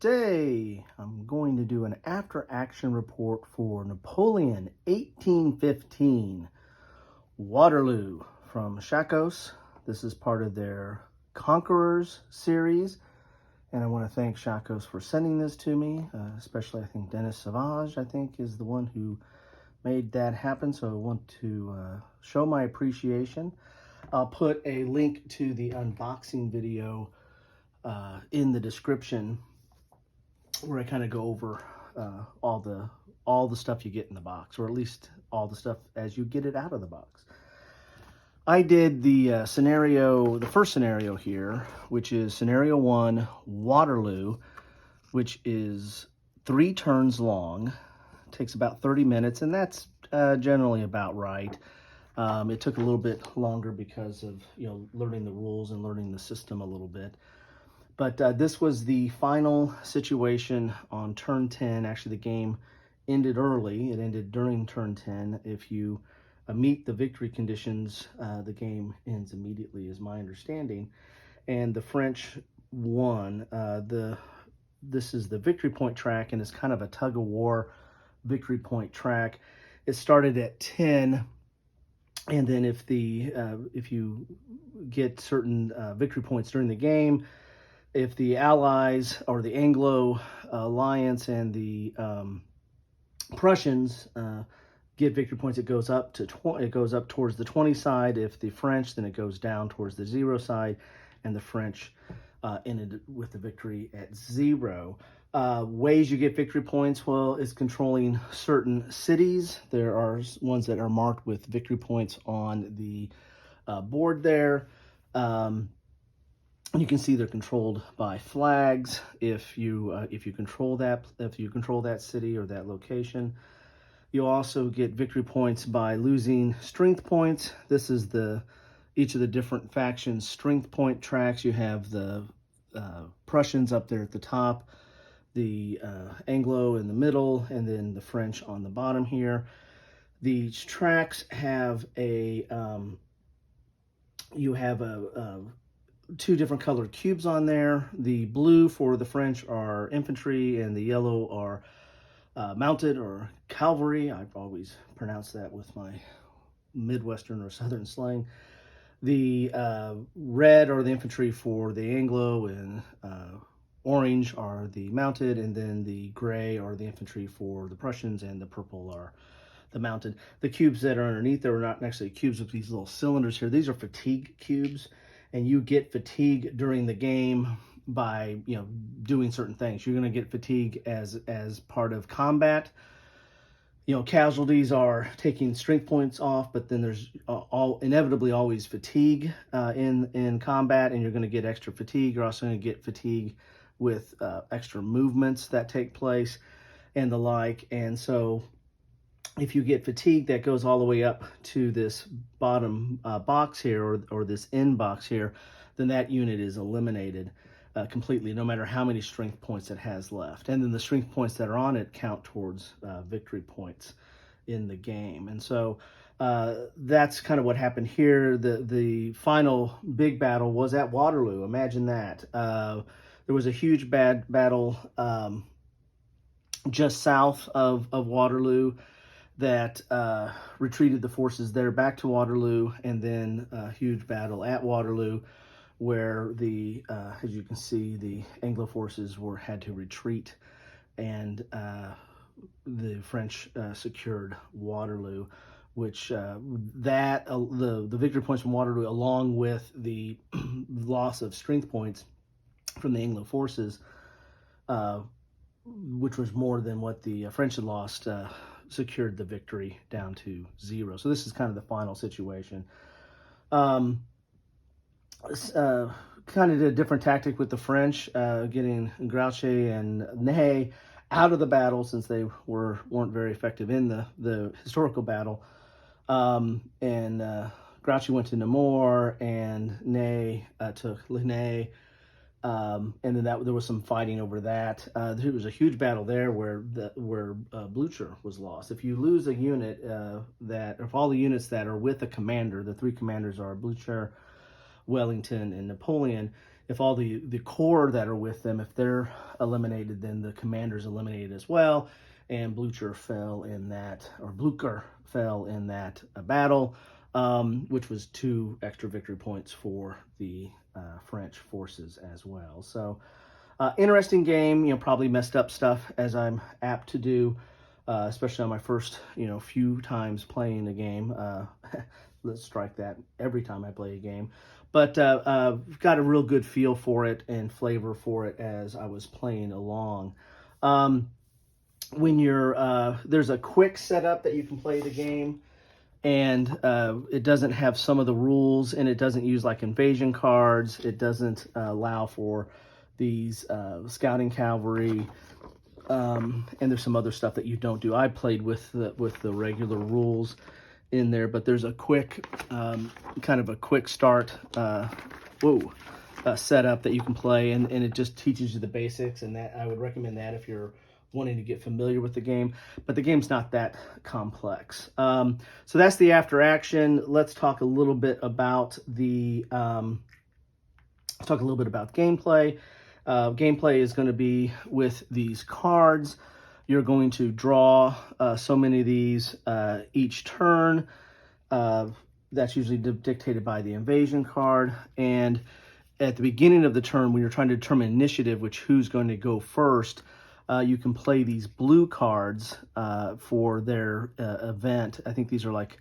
Today, I'm going to do an after-action report for Napoleon 1815, Waterloo from Shakos. This is part of their Conquerors series, and I want to thank Shakos for sending this to me, especially I think Dennis Savage, I think, is the one who made that happen, so I want to show my appreciation. I'll put a link to the unboxing video in the description, where I kind of go over all the stuff you get in the box, or at least all the stuff as you get it out of the box. I did the the first scenario here, which is scenario 1, Waterloo, which is 3 turns long. It takes about 30 minutes, and that's generally about right. It took a little bit longer because of learning the rules and learning the system a little bit. But this was the final situation on turn 10. Actually, the game ended early. It ended during turn 10. If you meet the victory conditions, the game ends immediately, is my understanding. And the French won. This is the victory point track, and it's kind of a tug-of-war victory point track. It started at 10, and then if you get certain victory points during the game, if the Allies or the Anglo Alliance and the Prussians get victory points, it goes up to it goes up towards the 20 side. If the French, then it goes down towards the 0 side, and the French ended with the victory at 0. Ways you get victory points, well, is controlling certain cities. There are ones that are marked with victory points on the board there. You can see they're controlled by flags. If you control that city or that location, you also get victory points by losing strength points. This is each of the different factions' strength point tracks. You have the Prussians up there at the top, the Anglo in the middle, and then the French on the bottom here. These tracks have two different colored cubes on there. The blue for the French are infantry, and the yellow are mounted or cavalry. I've always pronounced that with my Midwestern or Southern slang. The red are the infantry for the Anglo, and orange are the mounted, and then the gray are the infantry for the Prussians, and the purple are the mounted. The cubes that are underneath there are not necessarily cubes with these little cylinders here. These are fatigue cubes, and you get fatigue during the game by doing certain things. You're going to get fatigue as part of combat. Casualties are taking strength points off, but then there's inevitably always fatigue in combat, and you're going to get extra fatigue. You're also going to get fatigue with extra movements that take place and the like. And so if you get fatigue, that goes all the way up to this bottom box here, or this end box here, then that unit is eliminated completely, no matter how many strength points it has left. And then the strength points that are on it count towards victory points in the game. And so that's kind of what happened here. The final big battle was at Waterloo. Imagine that. There was a huge battle just south of Waterloo that retreated the forces there back to Waterloo, and then a huge battle at Waterloo where as you can see, the Anglo forces had to retreat, and the French secured Waterloo, which the victory points from Waterloo, along with the loss of strength points from the Anglo forces, which was more than what the French had lost, secured the victory down to 0. So this is kind of the final situation. Kind of did a different tactic with the French, getting Grouchy and Ney out of the battle, since they weren't very effective in the historical battle. Grouchy went to Namur, and Ney took Linné. And then there was some fighting over that. There was a huge battle there where Blucher was lost. If you lose a unit if all the units that are with a commander, the 3 commanders are Blucher, Wellington, and Napoleon. if all the corps that are with them, if they're eliminated, then the commander's eliminated as well. And Blucher fell in that, or Blucher fell in that battle, which was 2 extra victory points for the French forces as well. So interesting game, probably messed up stuff as I'm apt to do, especially on my first, few times playing a game. Let's strike that every time I play a game. But got a real good feel for it and flavor for it as I was playing along. When you're, there's a quick setup that you can play the game, and it doesn't have some of the rules, and it doesn't use like invasion cards. It doesn't allow for these scouting cavalry, and there's some other stuff that you don't do. I played with the regular rules in there, but there's a quick kind of a quick start setup that you can play, and it just teaches you the basics, and that I would recommend that if you're wanting to get familiar with the game, but the game's not that complex. So that's the after action. Let's talk a little bit about the gameplay. Gameplay is going to be with these cards. You're going to draw so many of these each turn. That's usually dictated by the invasion card. And at the beginning of the turn, when you're trying to determine initiative, which who's going to go first, you can play these blue cards for their event. I think these are like,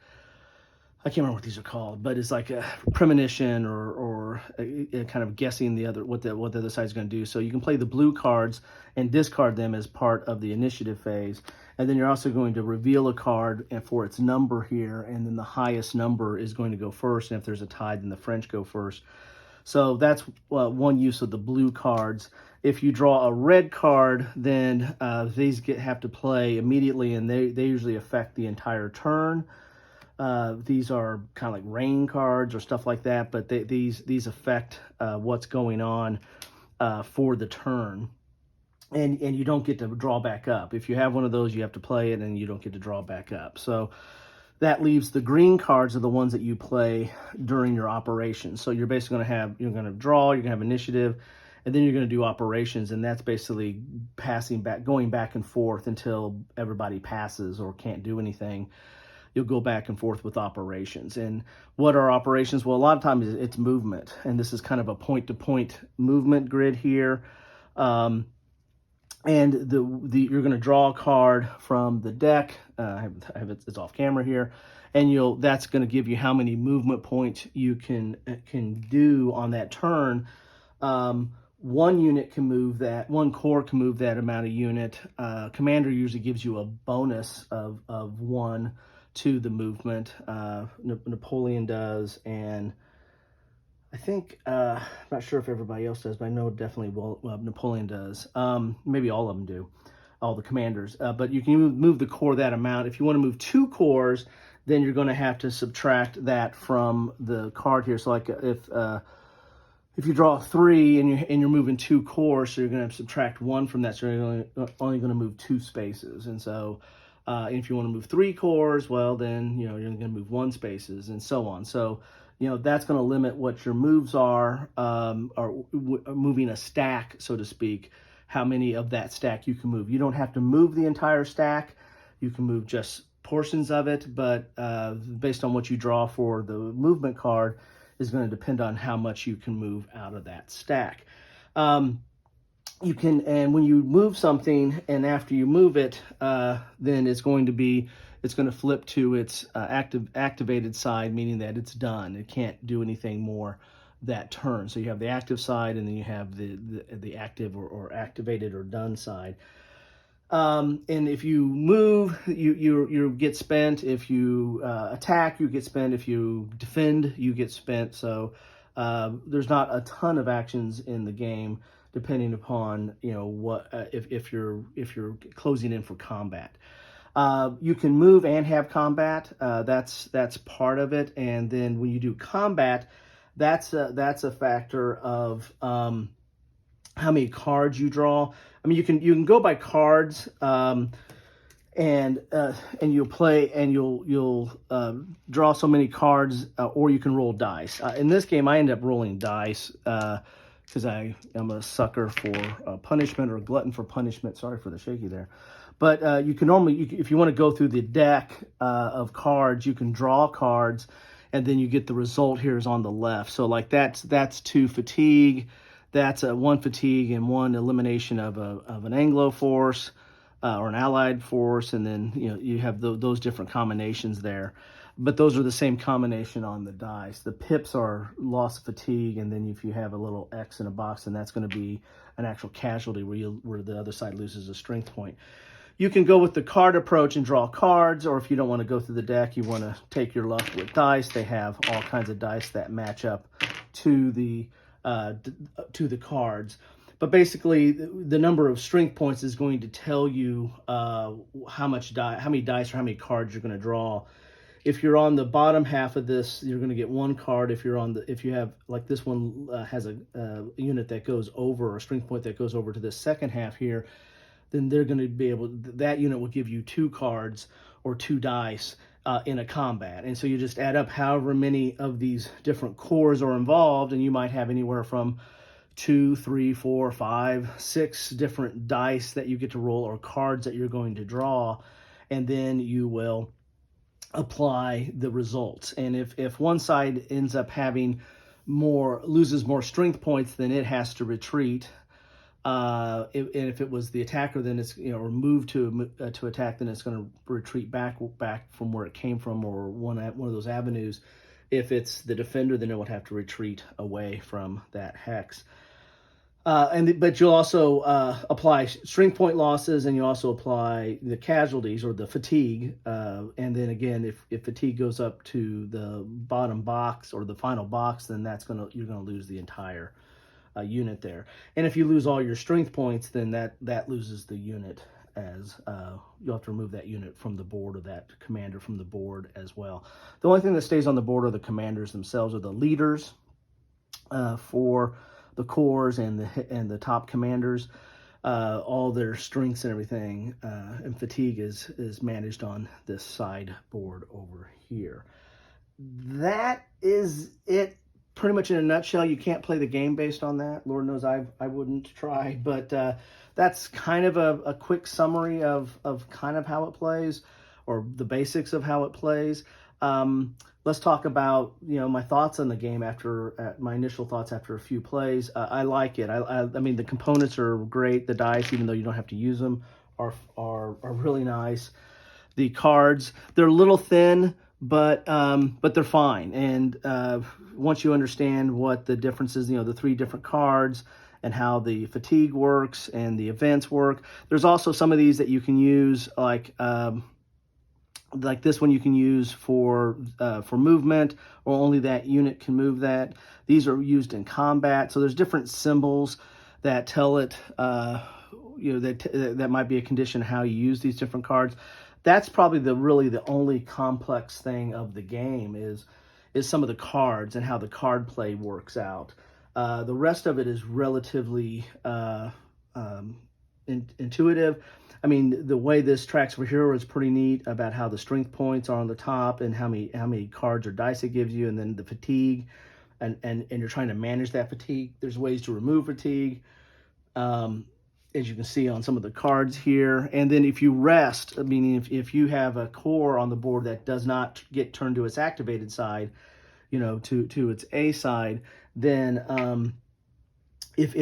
I can't remember what these are called, but it's like a premonition or kind of guessing what the other side's going to do. So you can play the blue cards and discard them as part of the initiative phase. And then you're also going to reveal a card for its number here, and then the highest number is going to go first. And if there's a tie, then the French go first. So that's one use of the blue cards. If you draw a red card, then these have to play immediately, and they usually affect the entire turn. These are kind of like rain cards or stuff like that, but these affect what's going on for the turn. And you don't get to draw back up. If you have one of those, you have to play it, and you don't get to draw back up. So that leaves the green cards are the ones that you play during your operations. So you're basically you're going to draw, you're going to have initiative, and then you're going to do operations, and that's basically going back and forth until everybody passes or can't do anything. You'll go back and forth with operations. And what are operations? Well, a lot of times it's movement, and this is kind of a point-to-point movement grid here. And you're going to draw a card from the deck. It's off camera here, and that's going to give you how many movement points you can do on that turn. One unit can move that. One corps can move that amount of unit. Commander usually gives you a bonus of 1 to the movement. Napoleon does, and I think, I'm not sure if everybody else does, but I know definitely Napoleon does. Maybe all of them do, all the commanders. But you can move the corps that amount. If you want to move 2 corps, then you're going to have to subtract that from the card here. So like if you draw 3 and you're moving 2 corps, so you're going to subtract 1 from that. So you're only going to move 2 spaces. And so if you want to move 3 corps, well, then you're going to move 1 spaces and so on. So that's going to limit what your moves are, or moving a stack, so to speak, how many of that stack you can move. You don't have to move the entire stack. You can move just portions of it, but based on what you draw for the movement card is going to depend on how much you can move out of that stack. And when you move something, and after you move it, then it's going to flip to its activated side, meaning that it's done. It can't do anything more that turn. So you have the active side, and then you have the active or activated or done side. And if you move, you get spent. If you attack, you get spent. If you defend, you get spent. So there's not a ton of actions in the game, depending upon what if you're closing in for combat. You can move and have combat. That's part of it. And then when you do combat, that's a factor of how many cards you draw. I mean, you can go by cards, and you'll play, and you'll draw so many cards, or you can roll dice. In this game, I end up rolling dice because I am a sucker for punishment, or a glutton for punishment. Sorry for the shaky there. But you can normally, if you want to go through the deck of cards, you can draw cards, and then you get the result here is on the left. So like that's 2 fatigue, that's a 1 fatigue and 1 elimination of an Anglo force or an allied force, and then you have those different combinations there. But those are the same combination on the dice. The pips are loss of fatigue, and then if you have a little X in a box, then that's going to be an actual casualty where the other side loses a strength point. You can go with the card approach and draw cards, or if you don't want to go through the deck, you want to take your luck with dice. They have all kinds of dice that match up to the cards. But basically, the number of strength points is going to tell you how many dice or how many cards you're going to draw. If you're on the bottom half of this, you're going to get 1 card. If you have, like this one has a unit that goes over, or a strength point that goes over to the second half here, then they're going to be that unit will give you 2 cards or 2 dice in a combat. And so you just add up however many of these different cores are involved, and you might have anywhere from 2, 3, 4, 5, 6 different dice that you get to roll, or cards that you're going to draw, and then you will apply the results. And if one side ends up loses more strength points, then it has to retreat. And if it was the attacker, then it's or moved to attack, then it's going to retreat back from where it came from, or one of those avenues. If it's the defender, then it would have to retreat away from that hex. But you'll also apply strength point losses, and you also apply the casualties or the fatigue. And then again, if fatigue goes up to the bottom box or the final box, then you're gonna lose the entire unit there. And if you lose all your strength points, then that loses the unit, as you'll have to remove that unit from the board, or that commander from the board as well. The only thing that stays on the board are the commanders themselves, or the leaders for the corps and the top commanders. All their strengths and everything, and fatigue is managed on this side board over here. That is it, pretty much in a nutshell. You can't play the game based on that. Lord knows I wouldn't try, but that's kind of a quick summary of kind of how it plays, or the basics of how it plays. Let's talk about my thoughts on the game my initial thoughts after a few plays. I like it. I mean, the components are great. The dice, even though you don't have to use them, are really nice. The cards, they're a little thin, but they're fine. And once you understand what the difference is, the 3 different cards and how the fatigue works and the events work. There's also some of these that you can use, like this one you can use for movement, or only that unit can move that. These are used in combat, so there's different symbols that tell it, that might be a condition how you use these different cards. That's probably the only complex thing of the game is some of the cards and how the card play works out. The rest of it is relatively intuitive. I mean, the way this tracks for hero is pretty neat, about how the strength points are on the top and how many cards or dice it gives you, and then the fatigue, and you're trying to manage that fatigue. There's ways to remove fatigue, as you can see on some of the cards here. And then if you rest, meaning if you have a core on the board that does not get turned to its activated side, to its A side, then if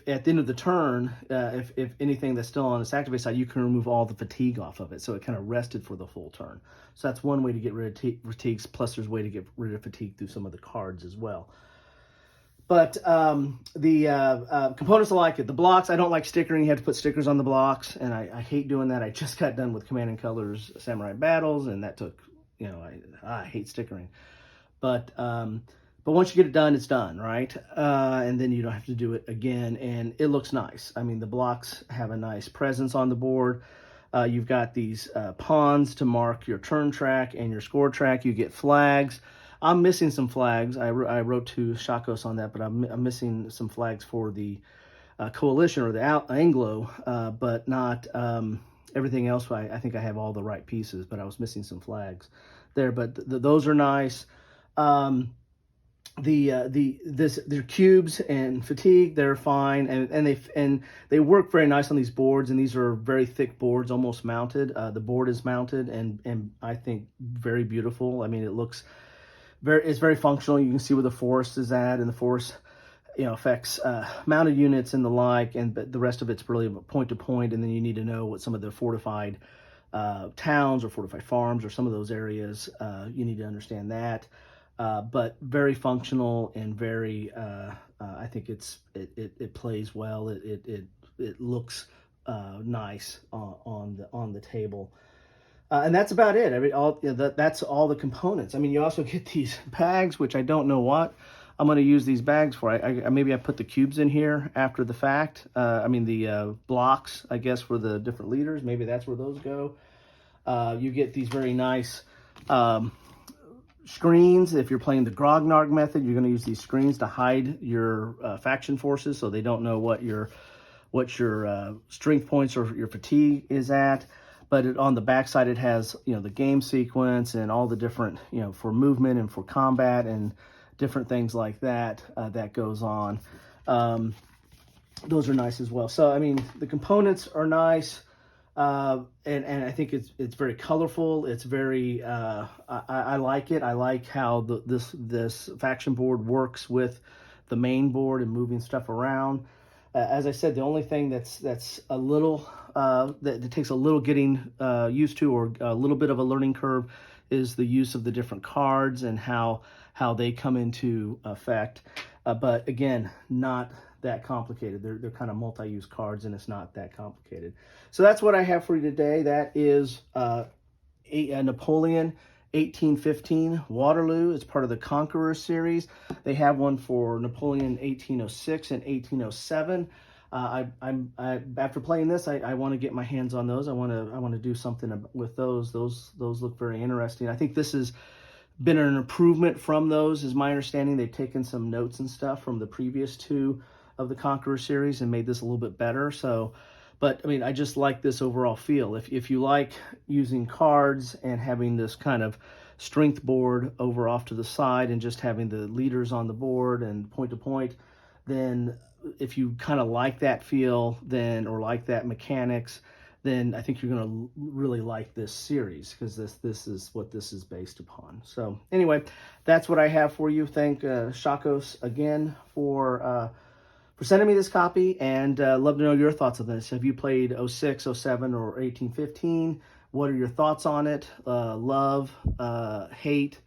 at the end of the turn, if anything that's still on its activated side, you can remove all the fatigue off of it, so it kind of rested for the full turn. So that's one way to get rid of fatigues. Plus, there's a way to get rid of fatigue through some of the cards as well. But the components, I like it. The blocks, I don't like stickering. You have to put stickers on the blocks, and I hate doing that. I just got done with Command and Colors Samurai Battles, and that took, I hate stickering. But once you get it done, it's done, right? And then you don't have to do it again, and it looks nice. I mean, the blocks have a nice presence on the board. You've got these pawns to mark your turn track and your score track. You get flags. I'm missing some flags. I wrote to Shakos on that, but I'm missing some flags for the coalition or the Anglo, but not everything else. I think I have all the right pieces, but I was missing some flags there. But those are nice. their cubes and fatigue, they're fine, and they work very nice on these boards, and these are very thick boards, almost mounted. The board is mounted, and I think very beautiful. I mean, it's very functional. You can see where the force is at, and the force, affects mounted units and the like, but the rest of it's really point to point, and then you need to know what some of the fortified towns or fortified farms or some of those areas, you need to understand that. But very functional and very, I think it plays well. It looks nice on the table. And that's about it. I mean, that's all the components. I mean, you also get these bags, which I don't know what I'm going to use these bags for. Maybe I put the cubes in here after the fact. The blocks, I guess, for the different leaders. Maybe that's where those go. You get these very nice screens. If you're playing the Grognarg method, you're going to use these screens to hide your faction forces, so they don't know what your strength points or your fatigue is at. But on the backside, it has the game sequence and all the different for movement and for combat and different things like that that goes on. Those are nice as well. So I mean, the components are nice. And I think it's very colorful. It's very I like it. I like how this faction board works with the main board and moving stuff around. As I said, the only thing that's a little that takes a little getting used to, or a little bit of a learning curve, is the use of the different cards and how they come into effect. But again, not that complicated. They're kind of multi-use cards, and it's not that complicated. So that's what I have for you today. That is Napoleon 1815 Waterloo. It's part of the Conqueror series. They have one for Napoleon 1806 and 1807. After playing this, I want to get my hands on those. I want to do something with those. Those look very interesting. I think this has been an improvement from those, is my understanding. They've taken some notes and stuff from the previous two of the Conqueror series and made this a little bit better. So, but I mean, I just like this overall feel. If you like using cards and having this kind of strength board over off to the side and just having the leaders on the board and point to point, then if you kind of like that feel, or like that mechanics, then I think you're going to really like this series, because this is what this is based upon. So anyway, that's what I have for you. Thank Shakos again for sending me this copy, and love to know your thoughts on this. Have you played 06, 07, or 1815? What are your thoughts on it? Love, hate,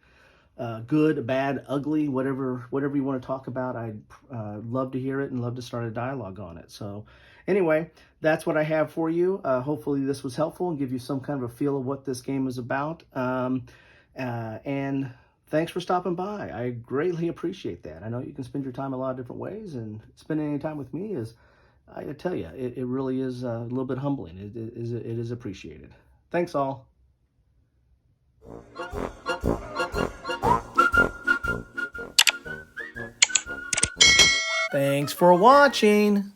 good, bad, ugly, whatever you want to talk about. I'd love to hear it and love to start a dialogue on it. So anyway, that's what I have for you. Hopefully this was helpful and give you some kind of a feel of what this game is about. And thanks for stopping by. I greatly appreciate that. I know you can spend your time a lot of different ways, and spending any time with me is, I tell you, it really is a little bit humbling. It is appreciated. Thanks all. Thanks for watching.